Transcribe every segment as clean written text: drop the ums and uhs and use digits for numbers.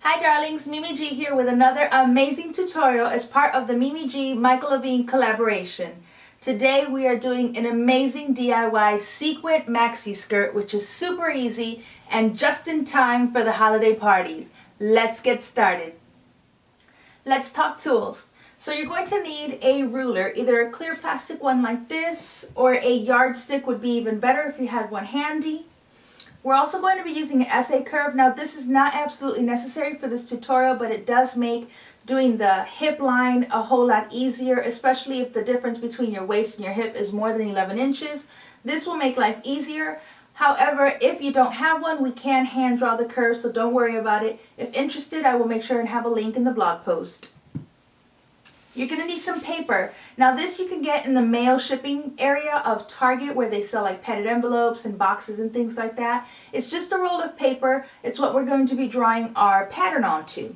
Hi darlings, Mimi G here with another amazing tutorial as part of the Mimi G Michael Levine collaboration. Today we are doing an amazing DIY sequin maxi skirt, which is super easy and just in time for the holiday parties. Let's get started. Let's talk tools. So you're going to need a ruler, either a clear plastic one like this or a yardstick would be even better if you had one handy. We're also going to be using an SA curve. Now this is not absolutely necessary for this tutorial, but it does make doing the hip line a whole lot easier, especially if the difference between your waist and your hip is more than 11 inches. This will make life easier. However, if you don't have one, we can hand draw the curve, so don't worry about it. If interested, I will make sure and have a link in the blog post. You're going to need some paper. Now this you can get in the mail shipping area of Target, where they sell like padded envelopes and boxes and things like that. It's just a roll of paper. It's what we're going to be drawing our pattern onto.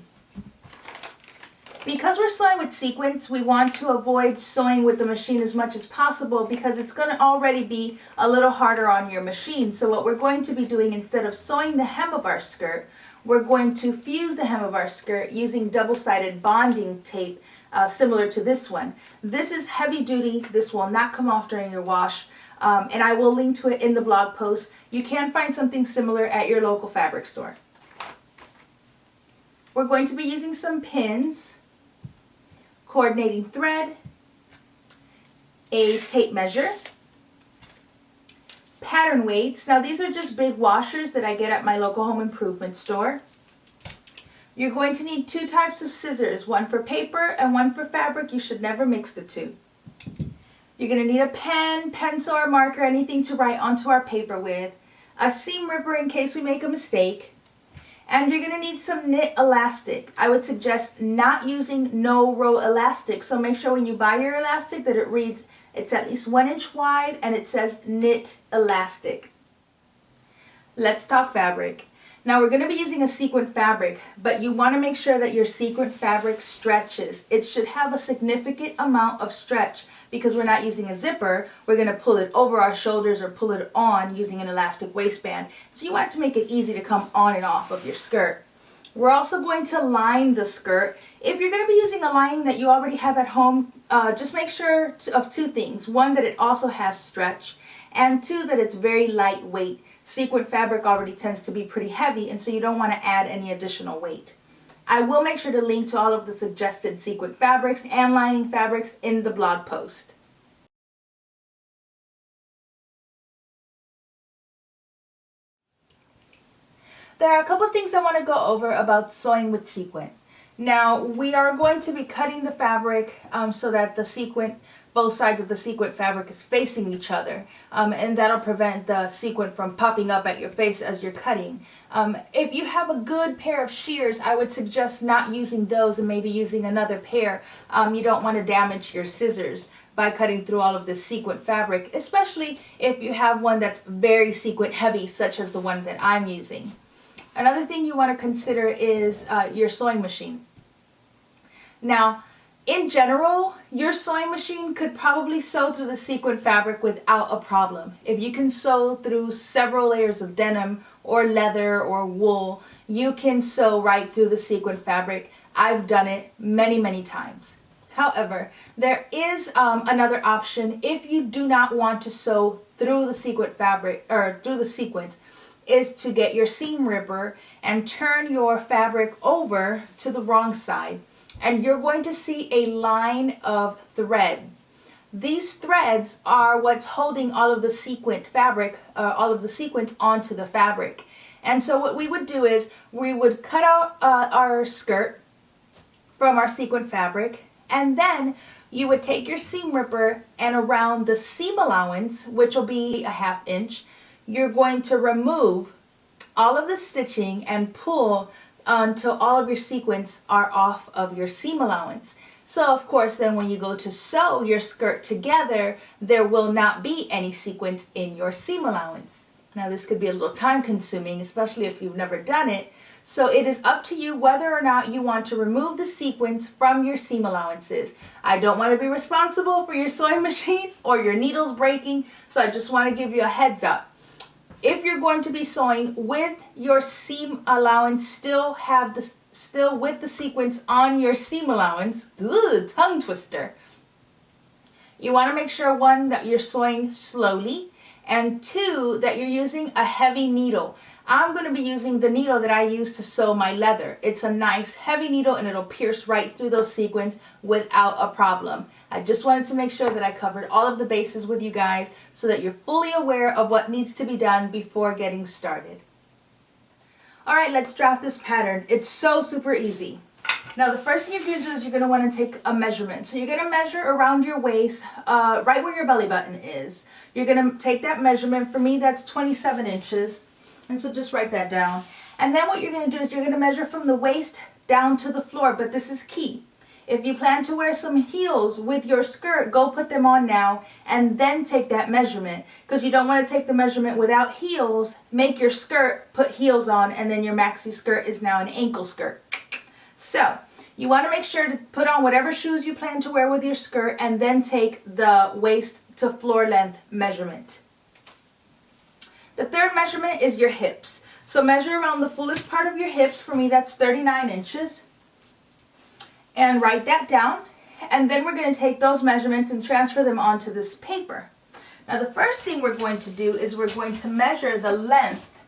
Because we're sewing with sequins, we want to avoid sewing with the machine as much as possible because it's going to already be a little harder on your machine. So what we're going to be doing, instead of sewing the hem of our skirt, we're going to fuse the hem of our skirt using double-sided bonding tape, similar to this one. This is heavy duty. This will not come off during your wash, and I will link to it in the blog post. You can find something similar at your local fabric store. We're going to be using some pins, coordinating thread, a tape measure, pattern weights. Now these are just big washers that I get at my local home improvement store. You're going to need two types of scissors, one for paper and one for fabric. You should never mix the two. You're going to need a pen, pencil, or marker, anything to write onto our paper with, a seam ripper in case we make a mistake, and you're going to need some knit elastic. I would suggest not using no-row elastic, so make sure when you buy your elastic that it reads it's at least 1 inch wide and it says knit elastic. Let's talk fabric. Now we're going to be using a sequin fabric, but you want to make sure that your sequin fabric stretches. It should have a significant amount of stretch because we're not using a zipper. We're going to pull it over our shoulders or pull it on using an elastic waistband. So you want it to make it easy to come on and off of your skirt. We're also going to line the skirt. If you're going to be using a lining that you already have at home, just make sure of two things. One, that it also has stretch, and two, that it's very lightweight. Sequin fabric already tends to be pretty heavy, and so you don't want to add any additional weight. I will make sure to link to all of the suggested sequin fabrics and lining fabrics in the blog post. There are a couple things I want to go over about sewing with sequin. Now we are going to be cutting the fabric so that the sequin, both sides of the sequin fabric is facing each other, and that'll prevent the sequin from popping up at your face as you're cutting. If you have a good pair of shears, I would suggest not using those and maybe using another pair. You don't want to damage your scissors by cutting through all of this sequin fabric, especially if you have one that's very sequin heavy, such as the one that I'm using. Another thing you want to consider is your sewing machine. Now, in general, your sewing machine could probably sew through the sequin fabric without a problem. If you can sew through several layers of denim or leather or wool, you can sew right through the sequin fabric. I've done it many, many times. However, there is another option if you do not want to sew through the sequin fabric or through the sequins, is to get your seam ripper and turn your fabric over to the wrong side. And you're going to see a line of thread. These threads are what's holding all of the sequin fabric, all of the sequins onto the fabric. And so what we would do is we would cut out our skirt from our sequin fabric, and then you would take your seam ripper and around the seam allowance, which will be a 1/2 inch, you're going to remove all of the stitching and pull until all of your sequins are off of your seam allowance. So of course then when you go to sew your skirt together, there will not be any sequins in your seam allowance. Now this could be a little time consuming, especially if you've never done it. So it is up to you whether or not you want to remove the sequins from your seam allowances. I don't want to be responsible for your sewing machine or your needles breaking, so I just want to give you a heads up. If you're going to be sewing with your seam allowance still have still with the sequins on your seam allowance. Ugh, tongue twister. You want to make sure, one, that you're sewing slowly, and two, that you're using a heavy needle. I'm going to be using the needle that I use to sew my leather. It's a nice heavy needle and it'll pierce right through those sequins without a problem. I just wanted to make sure that I covered all of the bases with you guys so that you're fully aware of what needs to be done before getting started. Alright, let's draft this pattern. It's so super easy. Now the first thing you're going to do is you're going to want to take a measurement. So you're going to measure around your waist, right where your belly button is. You're going to take that measurement. For me, that's 27 inches. And so just write that down. And then what you're going to do is you're going to measure from the waist down to the floor. But this is key. If you plan to wear some heels with your skirt, go put them on now and then take that measurement. Because you don't want to take the measurement without heels, make your skirt, put heels on, and then your maxi skirt is now an ankle skirt. So you want to make sure to put on whatever shoes you plan to wear with your skirt and then take the waist to floor length measurement. The third measurement is your hips. So measure around the fullest part of your hips. For me, that's 39 inches. And write that down. And then we're going to take those measurements and transfer them onto this paper. Now the first thing we're going to do is we're going to measure the length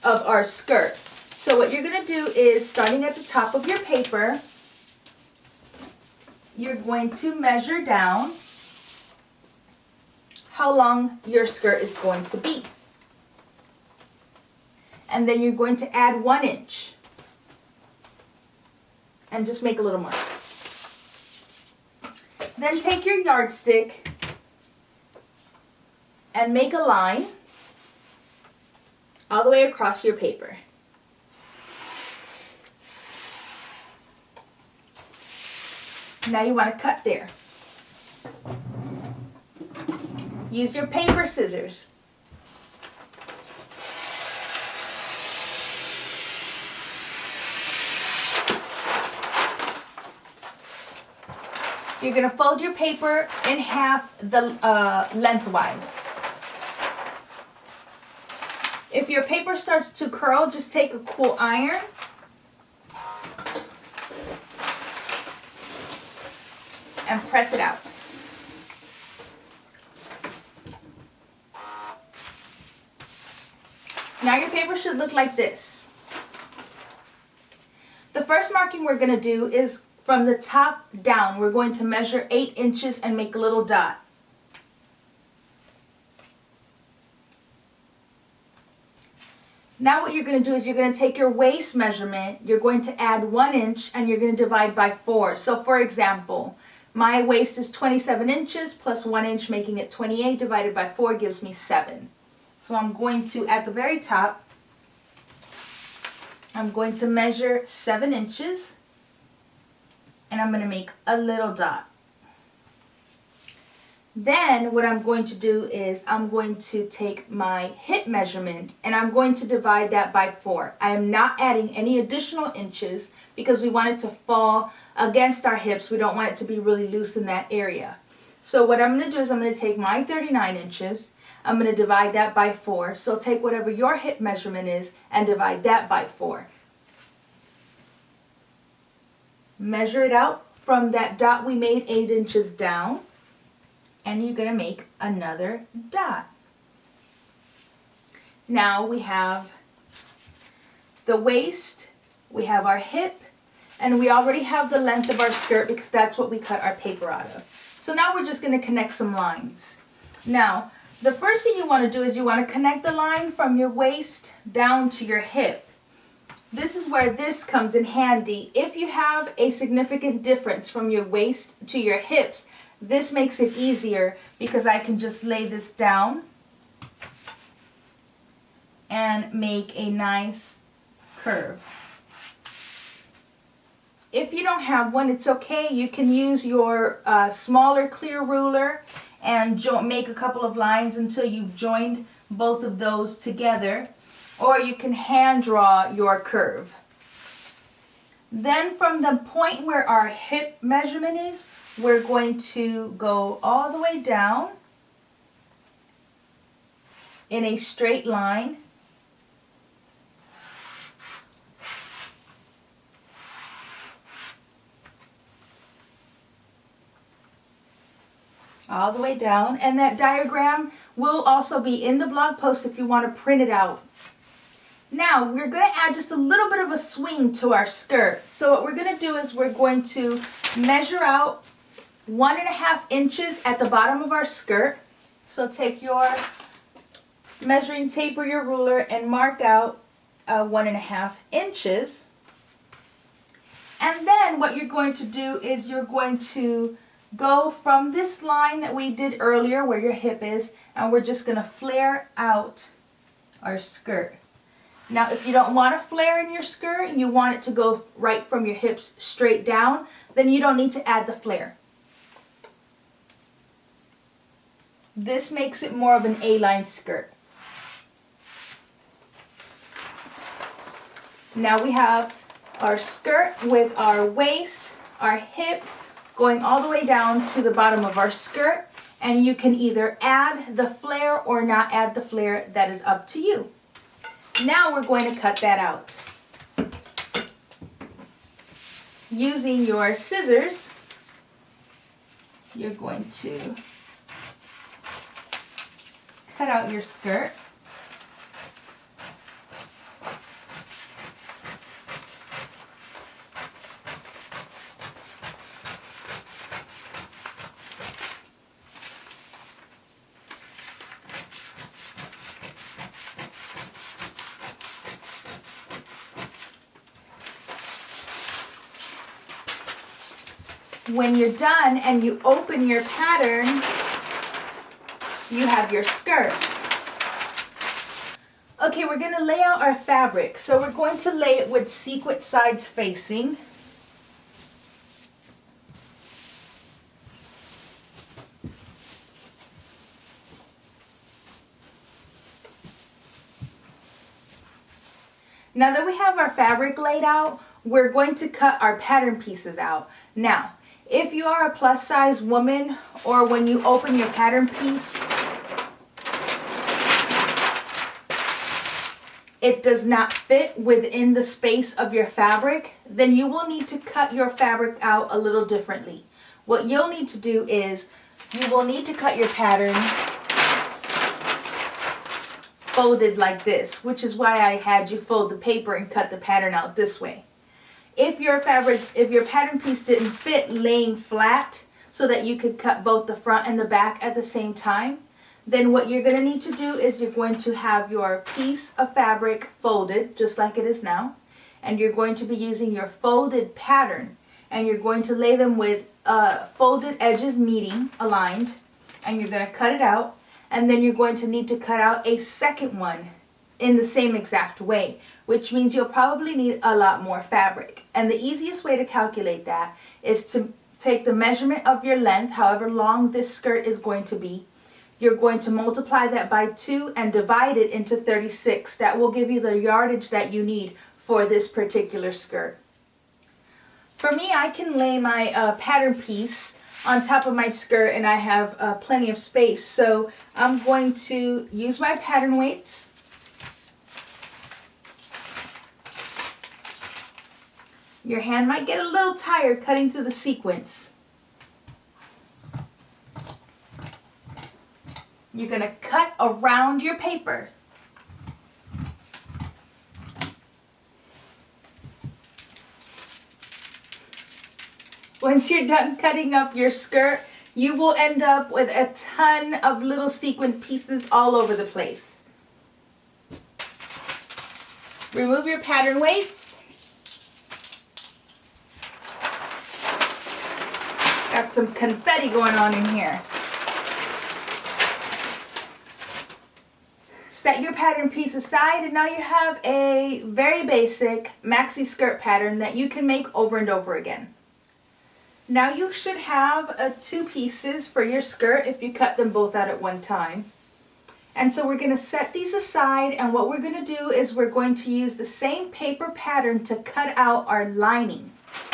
of our skirt. So what you're going to do is, starting at the top of your paper, you're going to measure down how long your skirt is going to be. And then you're going to add 1 inch. And just make a little mark. Then take your yardstick and make a line all the way across your paper. Now you want to cut there. Use your paper scissors. You're going to fold your paper in half lengthwise. If your paper starts to curl, just take a cool iron and press it out. Now your paper should look like this. The first marking we're going to do is from the top down. We're going to measure 8 inches and make a little dot. Now what you're going to do is you're going to take your waist measurement, you're going to add 1 inch, and you're going to divide by 4. So for example, my waist is 27 inches plus 1 inch, making it 28, divided by 4 gives me 7. So I'm going to, at the very top, I'm going to measure 7 inches. And I'm going to make a little dot. Then what I'm going to do is I'm going to take my hip measurement and I'm going to divide that by 4. I am not adding any additional inches because we want it to fall against our hips. We don't want it to be really loose in that area. So what I'm going to do is I'm going to take my 39 inches. I'm going to divide that by 4. So take whatever your hip measurement is and divide that by 4. Measure it out from that dot we made 8 inches down, and you're going to make another dot. Now we have the waist, we have our hip, and we already have the length of our skirt because that's what we cut our paper out of. So now we're just going to connect some lines. Now, the first thing you want to do is you want to connect the line from your waist down to your hip. This is where this comes in handy. If you have a significant difference from your waist to your hips, this makes it easier because I can just lay this down and make a nice curve. If you don't have one, it's okay. You can use your smaller clear ruler and make a couple of lines until you've joined both of those together. Or you can hand draw your curve. Then from the point where our hip measurement is, we're going to go all the way down in a straight line. all the way down. And that diagram will also be in the blog post if you want to print it out. Now we're going to add just a little bit of a swing to our skirt. So what we're going to do is we're going to measure out 1.5 inches at the bottom of our skirt. So take your measuring tape or your ruler and mark out 1.5 inches. And then what you're going to do is you're going to go from this line that we did earlier where your hip is, and we're just going to flare out our skirt. Now if you don't want a flare in your skirt and you want it to go right from your hips straight down, then you don't need to add the flare. This makes it more of an A-line skirt. Now we have our skirt with our waist, our hip, going all the way down to the bottom of our skirt, and you can either add the flare or not add the flare. That is up to you. Now we're going to cut that out. Using your scissors, you're going to cut out your skirt. When you're done and you open your pattern, you have your skirt. Okay, we're going to lay out our fabric. So we're going to lay it with sequin sides facing. Now that we have our fabric laid out, we're going to cut our pattern pieces out. Now, if you are a plus size woman, or when you open your pattern piece, it does not fit within the space of your fabric, then you will need to cut your fabric out a little differently. What you'll need to do is, you will need to cut your pattern folded like this, which is why I had you fold the paper and cut the pattern out this way. If your pattern piece didn't fit laying flat so that you could cut both the front and the back at the same time, then what you're going to need to do is you're going to have your piece of fabric folded just like it is now, and you're going to be using your folded pattern, and you're going to lay them with folded edges meeting, aligned, and you're going to cut it out, and then you're going to need to cut out a second one in the same exact way, which means you'll probably need a lot more fabric. And the easiest way to calculate that is to take the measurement of your length, however long this skirt is going to be. You're going to multiply that by 2 and divide it into 36. That will give you the yardage that you need for this particular skirt. For me, I can lay my pattern piece on top of my skirt and I have plenty of space. So I'm going to use my pattern weights. Your hand might get a little tired cutting through the sequins. You're going to cut around your paper. Once you're done cutting up your skirt, you will end up with a ton of little sequin pieces all over the place. Remove your pattern weights. Got some confetti going on in here. Set your pattern piece aside, and now you have a very basic maxi skirt pattern that you can make over and over again. Now you should have 2 pieces for your skirt if you cut them both out at one time. And so we're going to set these aside, and what we're going to do is we're going to use the same paper pattern to cut out our lining.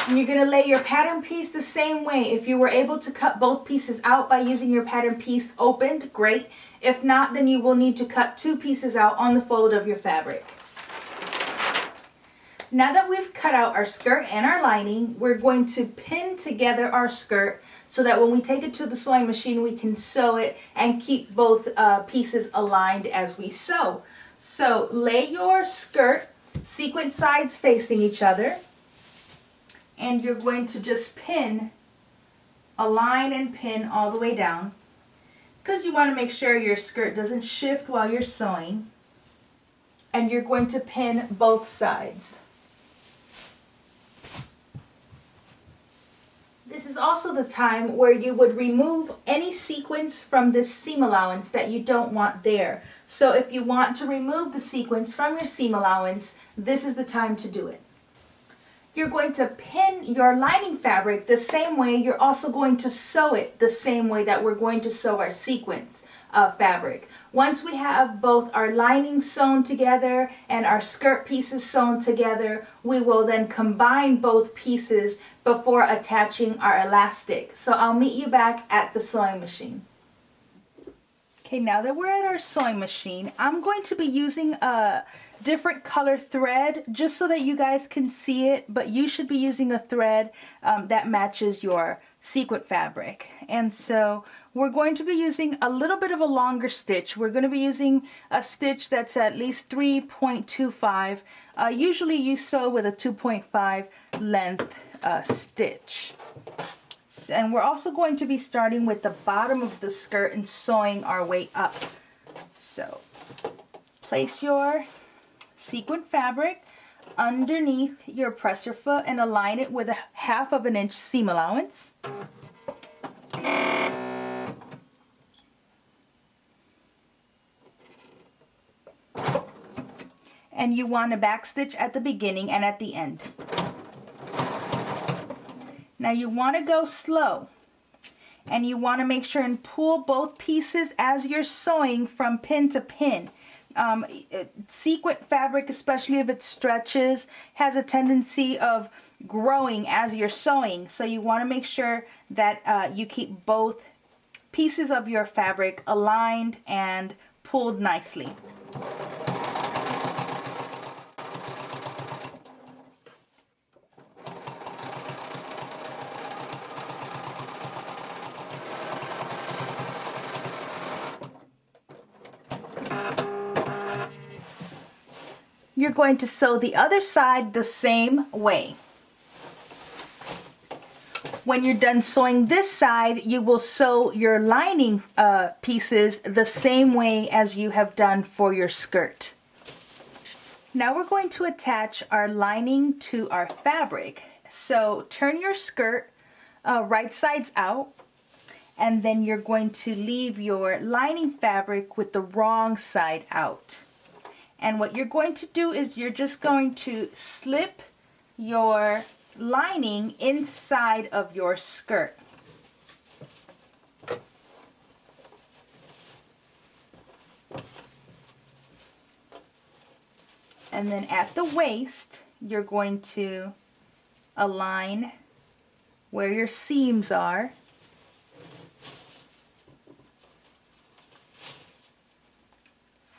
And you're going to lay your pattern piece the same way. If you were able to cut both pieces out by using your pattern piece opened, great. If not, then you will need to cut 2 pieces out on the fold of your fabric. Now that we've cut out our skirt and our lining, we're going to pin together our skirt so that when we take it to the sewing machine, we can sew it and keep both pieces aligned as we sew. So lay your skirt sequin sides facing each other, and you're going to just pin, align and pin all the way down, because you want to make sure your skirt doesn't shift while you're sewing. And you're going to pin both sides. This is also the time where you would remove any sequins from this seam allowance that you don't want there. So if you want to remove the sequins from your seam allowance, this is the time to do it. You're going to pin your lining fabric the same way. You're also going to sew it the same way that we're going to sew our sequins fabric. Once we have both our lining sewn together and our skirt pieces sewn together, we will then combine both pieces before attaching our elastic. So I'll meet you back at the sewing machine. Okay, now that we're at our sewing machine, I'm going to be using a different color thread just so that you guys can see it, but you should be using a thread that matches your sequin fabric. And so we're going to be using a little bit of a longer stitch. We're going to be using a stitch that's at least 3.25. Usually you sew with a 2.5 length stitch. And we're also going to be starting with the bottom of the skirt and sewing our way up. So place your sequin fabric underneath your presser foot and align it with a 1/2 inch seam allowance. And you want to backstitch at the beginning and at the end. Now you want to go slow, and you want to make sure and pull both pieces as you're sewing from pin to pin. Sequin fabric, especially if it stretches, has a tendency of growing as you're sewing. So you want to make sure that you keep both pieces of your fabric aligned and pulled nicely. You're going to sew the other side the same way. When you're done sewing this side, you will sew your lining pieces the same way as you have done for your skirt. Now we're going to attach our lining to our fabric. So turn your skirt right sides out, and then you're going to leave your lining fabric with the wrong side out. And what you're going to do is you're just going to slip your lining inside of your skirt. And then at the waist, you're going to align where your seams are.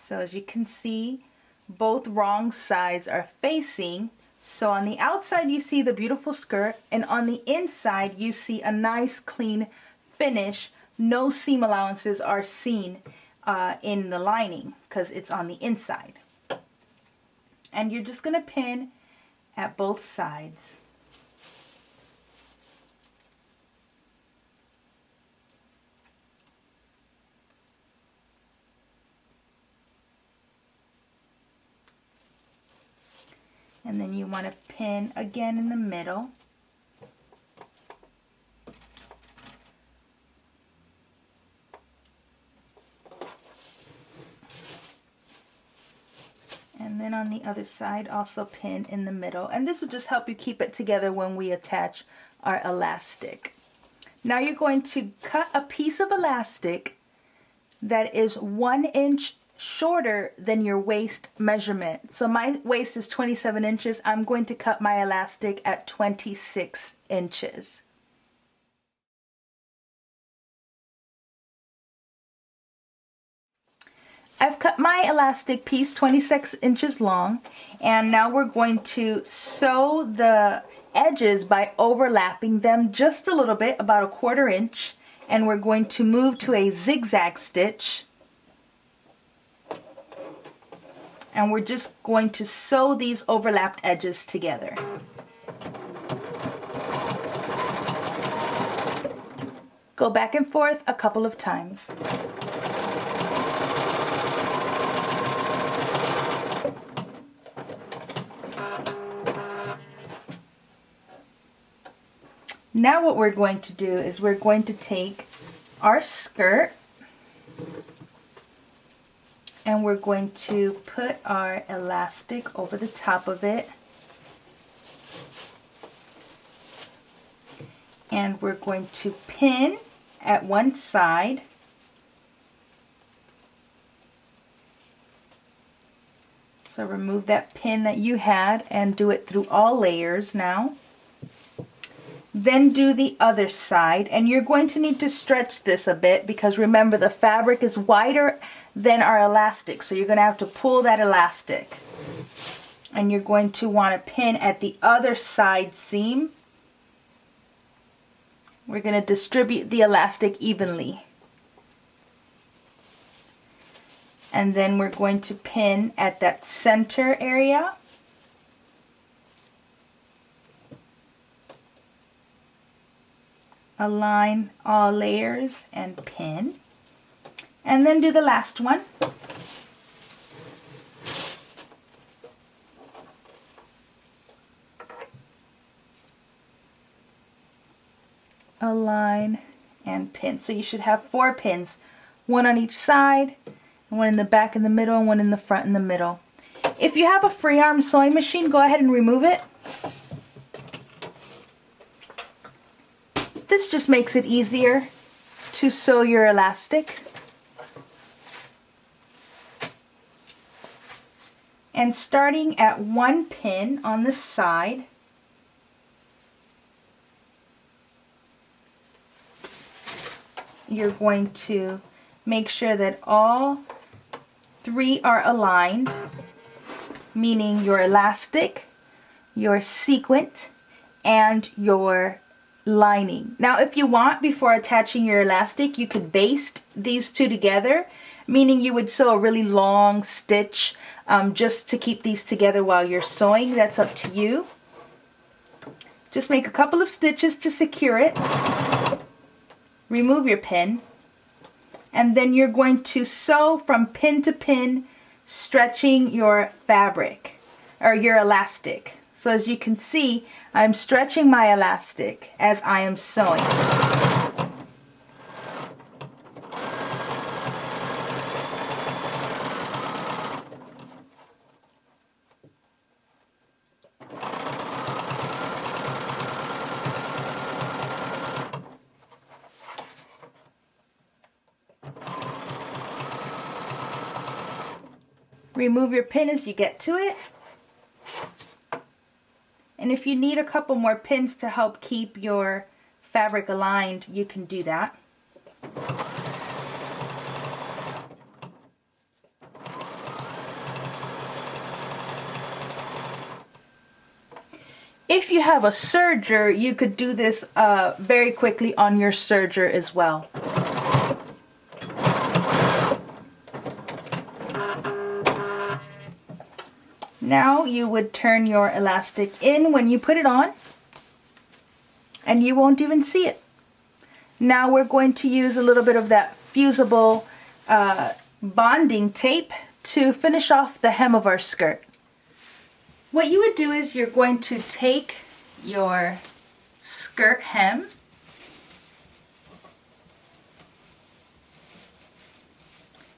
So as you can see, both wrong sides are facing. So on the outside you see the beautiful skirt, and on the inside you see a nice clean finish. No seam allowances are seen in the lining because it's on the inside. And you're just going to pin at both sides. And then you want to pin again in the middle. And then on the other side, also pin in the middle. And this will just help you keep it together when we attach our elastic. Now you're going to cut a piece of elastic that is 1 inch shorter than your waist measurement. So my waist is 27 inches. I'm going to cut my elastic at 26 inches. I've cut my elastic piece 26 inches long, and now we're going to sew the edges by overlapping them just a little bit, about a 1/4 inch, and we're going to move to a zigzag stitch, and we're just going to sew these overlapped edges together. Go back and forth a couple of times. Now what we're going to do is we're going to take our skirt and we're going to put our elastic over the top of it, and we're going to pin at one side, so remove that pin that you had and do it through all layers now. Then do the other side, and you're going to need to stretch this a bit because remember the fabric is wider than our elastic, so you're going to have to pull that elastic, and you're going to want to pin at the other side seam. We're going to distribute the elastic evenly, and then we're going to pin at that center area. Align all layers and pin, and then do the last one. Align and pin. So you should have 4 pins, one on each side, one in the back in the middle, and one in the front in the middle. If you have a free arm sewing machine, go ahead and remove it. This just makes it easier to sew your elastic. And starting at 1 pin on the side, you're going to make sure that all 3 are aligned, meaning your elastic, your sequin, and your lining. Now if you want, before attaching your elastic, you could baste these 2 together, meaning you would sew a really long stitch just to keep these together while you're sewing. That's up to you. Just make a couple of stitches to secure it. Remove your pin, and then you're going to sew from pin to pin, stretching your fabric or your elastic. So as you can see, I'm stretching my elastic as I am sewing. Remove your pin as you get to it. And if you need a couple more pins to help keep your fabric aligned, you can do that. If you have a serger, you could do this very quickly on your serger as well. Now you would turn your elastic in when you put it on, and you won't even see it. Now we're going to use a little bit of that fusible bonding tape to finish off the hem of our skirt. What you would do is you're going to take your skirt hem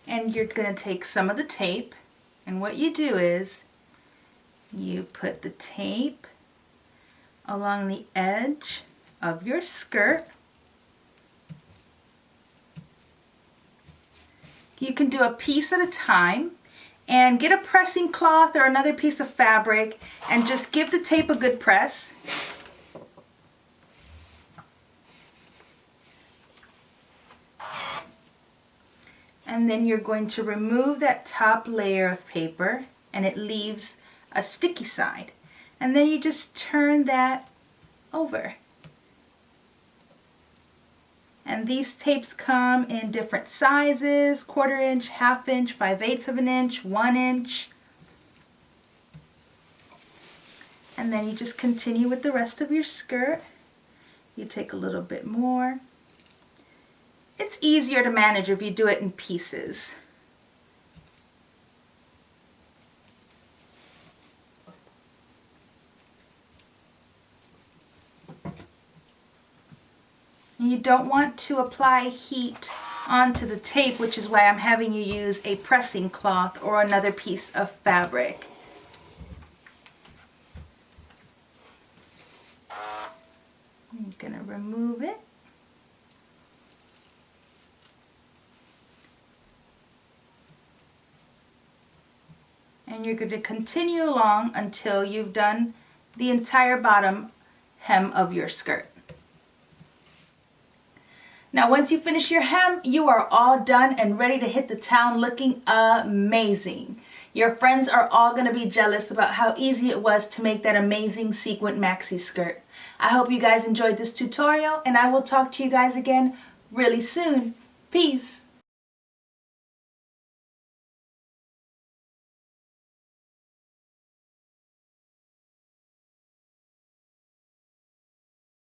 and you're going to take some of the tape, and what you do is you put the tape along the edge of your skirt. You can do a piece at a time, and get a pressing cloth or another piece of fabric and just give the tape a good press. And then you're going to remove that top layer of paper, and it leaves a sticky side. And then you just turn that over. And these tapes come in different sizes: 1/4 inch, 1/2 inch, 5/8 of an inch, 1 inch. And then you just continue with the rest of your skirt. You take a little bit more. It's easier to manage if you do it in pieces. And you don't want to apply heat onto the tape, which is why I'm having you use a pressing cloth or another piece of fabric. I'm going to remove it. And you're going to continue along until you've done the entire bottom hem of your skirt. Now once you finish your hem, you are all done and ready to hit the town looking amazing. Your friends are all going to be jealous about how easy it was to make that amazing sequin maxi skirt. I hope you guys enjoyed this tutorial, and I will talk to you guys again really soon. Peace!